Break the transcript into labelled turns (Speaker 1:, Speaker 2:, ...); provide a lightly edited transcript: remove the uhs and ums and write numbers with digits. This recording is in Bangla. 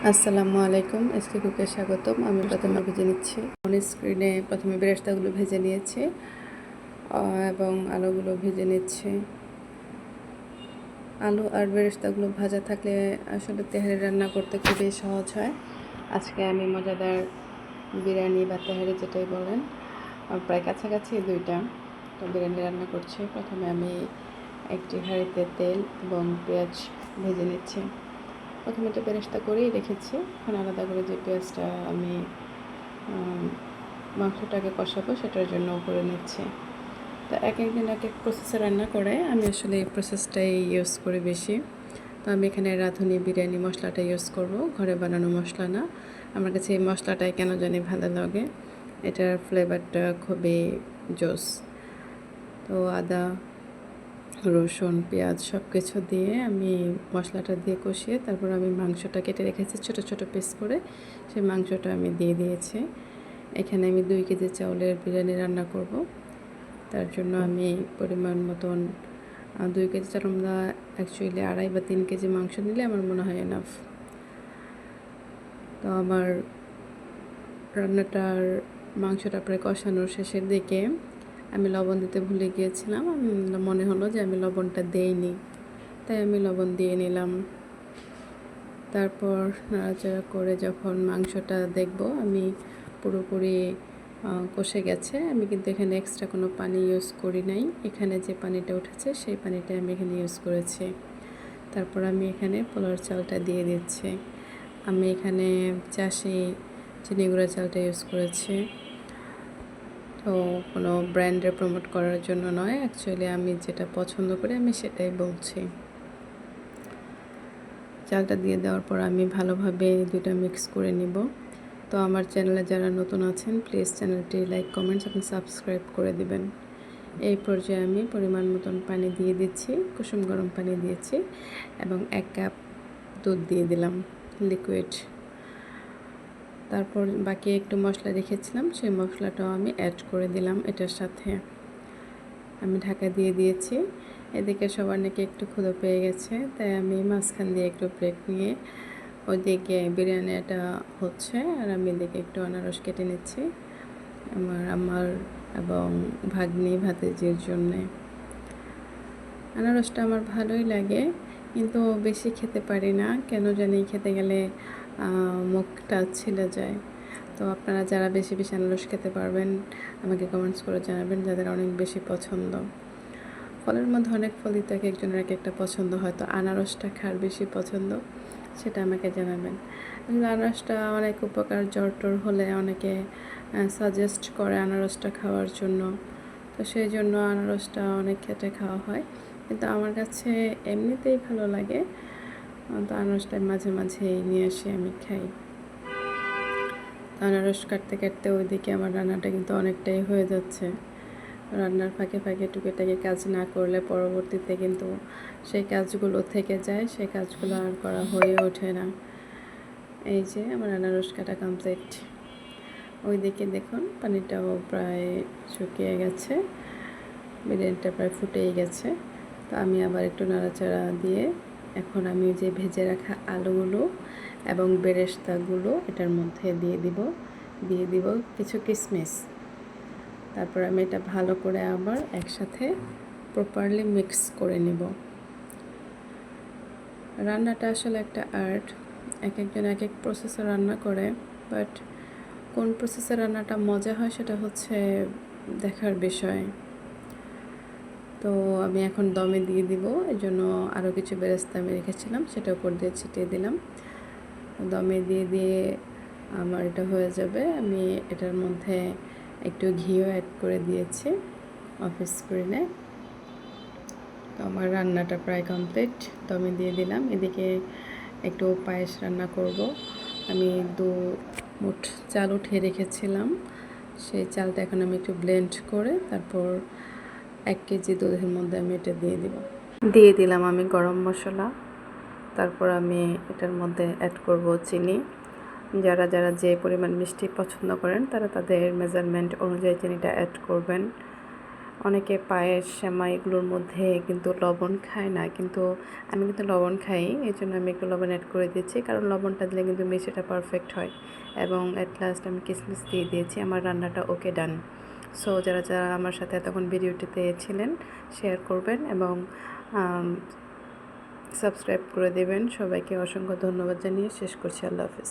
Speaker 1: আসসালামু আলাইকুম, এসকে কুকে স্বাগতম। আমি প্রথমে ভেজে নিচ্ছি অন স্ক্রিনে। প্রথমে বেরেস্তাগুলো ভেজে নিয়েছি এবং আলুগুলো ভেজে নিচ্ছি। আলু আর বেরেস্তাগুলো ভাজা থাকলে আসলে তেহারি রান্না করতে খুবই সহজ হয়। আজকে আমি মজাদার বিরিয়ানি বা তেহারি যেটাই বলেন, প্রায় কাছাকাছি দুইটা তো বিরিয়ানি রান্না করছি। প্রথমে আমি একটি হাঁড়িতে তেল এবং পেঁয়াজ ভেজে নিচ্ছি। প্রথমে তো বেরেস্তা করেই রেখেছি, এখন আলাদা করে যে পেঁয়াজটা আমি মাংসটাকে কষাবো সেটার জন্য করে নিচ্ছি। তো এক একদিন এক এক প্রসেসে রান্না করে, আমি আসলে এই প্রসেসটাই ইউজ করি বেশি। তো আমি এখানে রাঁধুনি বিরিয়ানি মশলাটা ইউজ করব, ঘরে বানানো মশলা না। আমার কাছে এই মশলাটাই কেন জানি ভালো লাগে, এটার ফ্লেভারটা খুবই জোস। তো আদা, রসুন, পেঁয়াজ সব কিছু দিয়ে আমি মশলাটা দিয়ে কষিয়ে তারপর আমি মাংসটা কেটে রেখেছি ছোটো ছোটো পিস করে, সেই মাংসটা আমি দিয়ে দিয়েছি। এখানে আমি 2 কেজি চাউলের বিরিয়ানি রান্না করব, তার জন্য আমি পরিমাণ মতন 2 কেজি চাল, আমরা অ্যাকচুয়ালি 2.5 বা 3 কেজি মাংস নিলে আমার মনে হয় এনাফ। তো আমার রান্নাটার মাংসটা প্রায় কষানোর শেষের দিকে আমি লবণ দিতে ভুলে গিয়েছিলাম। মনে হলো যে আমি লবণটা দেইনি, তাই আমি লবণ দিয়ে নিলাম। তারপর নাড়াচাড়া করে যখন মাংসটা দেখব আমি পুরোপুরি কষে গেছে, আমি কিন্তু এখানে এক্সট্রা কোনো পানি ইউজ করি নাই। এখানে যে পানিটা উঠেছে সেই পানিটা আমি এখানে ইউজ করেছি। তারপর আমি এখানে পোলাওর চালটা দিয়ে দিচ্ছি। আমি এখানে চাষি চিনি গুঁড়া চালটা ইউজ করেছি। তো কোনো ব্র্যান্ডের প্রমোট করার জন্য নয়, অ্যাকচুয়ালি আমি যেটা পছন্দ করি আমি সেটাই বলছি। চালটা দিয়ে দেওয়ার পর আমি ভালোভাবে দুটো মিক্স করে নিব। তো আমার চ্যানেলে যারা নতুন আছেন প্লিজ চ্যানেলটি লাইক, কমেন্টস এবং সাবস্ক্রাইব করে দিবেন। এই পর্যায়ে আমি পরিমাণ মতন পানি দিয়ে দিচ্ছি, কুসুম গরম পানি দিয়েছি এবং 1 কাপ দুধ দিয়ে দিলাম লিকুইড। তারপর বাকি একটু মশলা রেখেছিলাম, সেই মশলাটাও আমি অ্যাড করে দিলাম এটার সাথে। আমি ঢাকা দিয়ে দিয়েছি। এদিকে সবার নাকি একটু ক্ষুধা পেয়ে গেছে, তাই আমি মাঝখান দিয়ে একটু ব্রেক নিয়ে ওইদিকে বিরিয়ানিটা হচ্ছে আর আমি এদিকে একটু আনারস কেটে নিচ্ছি আমার এবং ভাগ্নি ভাতিজির জন্যে। আনারসটা আমার ভালোই লাগে, কিন্তু বেশি খেতে পারি না, কেন জানি খেতে গেলে মুখটা ছিলে যায়। তো আপনারা যারা বেশি বেশি আনারস খেতে পারবেন আমাকে কমেন্টস করে জানাবেন, যাদের অনেক বেশি পছন্দ। ফলের মধ্যে অনেক ফলই তো এক একজনের এক একটা পছন্দ, হয়তো আনারসটা খার বেশি পছন্দ, সেটা আমাকে জানাবেন। আনারসটা অনেক উপকার, জ্বর টর হলে অনেকে সাজেস্ট করে আনারসটা খাওয়ার জন্য, তো সেই জন্য আনারসটা অনেক ক্ষেত্রে খাওয়া হয়, কিন্তু আমার কাছে এমনিতেই ভালো লাগে। তো আনারসটা মাঝে মাঝেই নিয়ে এসে আমি খাই। আনারস কাটতে কাটতে ওইদিকে আমার রান্নাটা কিন্তু অনেকটাই হয়ে যাচ্ছে। রান্নার ফাঁকে ফাঁকে টুকিটাকি কাজ না করলে পরবর্তীতে কিন্তু সেই কাজগুলো থেকে যায়, সেই কাজগুলো আর করা হয়ে ওঠে না। এই যে আমার আনারস কাটা কমপ্লিট। ওইদিকে দেখুন পানিটাও প্রায় শুকিয়ে গেছে, বিরিয়ানিটা প্রায় ফুটেই গেছে। তো আমি আবার একটু নাড়াচাড়া দিয়ে এখন আমি যে ভেজে রাখা আলুগুলো এবং বেরেস্তাগুলো এটার মধ্যে দিয়ে দিব কিছু কিশমিশ। তারপর আমি এটা ভালো করে আবার একসাথে প্রপারলি মিক্স করে নিব। রান্নাটা আসলে একটা আর্ট, এক একজন এক এক প্রসেসে রান্না করে, বাট কোন প্রসেসে রান্নাটা মজা হয় সেটা হচ্ছে দেখার বিষয়। তো আমি এখন দমে দিয়ে দিব, এই জন্য আরও কিছু বেরেস্তা আমি রেখেছিলাম সেটা উপর দিয়ে ছিটিয়ে দিলাম। দমে দিয়ে আমার এটা হয়ে যাবে। আমি এটার মধ্যে একটু ঘিও অ্যাড করে দিয়েছি অফ স্ক্রিনে। তো আমার রান্নাটা প্রায় কমপ্লিট, দমে দিয়ে দিলাম। এদিকে একটু পায়েস রান্না করব। আমি 2 মুঠ চাল উঠিয়ে রেখেছিলাম, সেই চালটা এখন আমি একটু ব্লেন্ড করে তারপর 1 কেজি দুধের মধ্যে আমি এটা দিয়ে দিলাম আমি গরম মশলা। তারপর আমি এটার মধ্যে অ্যাড করব চিনি। যারা যারা যে পরিমাণ মিষ্টি পছন্দ করেন তারা তাদের মেজারমেন্ট অনুযায়ী চিনিটা অ্যাড করবেন। অনেকে পায়েস সেমাই এগুলোর মধ্যে কিন্তু লবণ খায় না, কিন্তু আমি কিন্তু লবণ খাই, এই জন্য আমি একটু লবণ অ্যাড করে দিচ্ছি, কারণ লবণটা দিলে কিন্তু মিষ্টিটা পারফেক্ট হয়। এবং অ্যাট লাস্ট আমি কিশমিশ দিয়ে দিয়েছি। আমার রান্নাটা ওকে ডান। সো যারা যারা আমার সাথে তখন ভিডিওটিতে ছিলেন শেয়ার করবেন এবং সাবস্ক্রাইব করে দেবেন। সবাইকে অসংখ্য ধন্যবাদ জানিয়ে শেষ করছি। আল্লাহ হাফিজ।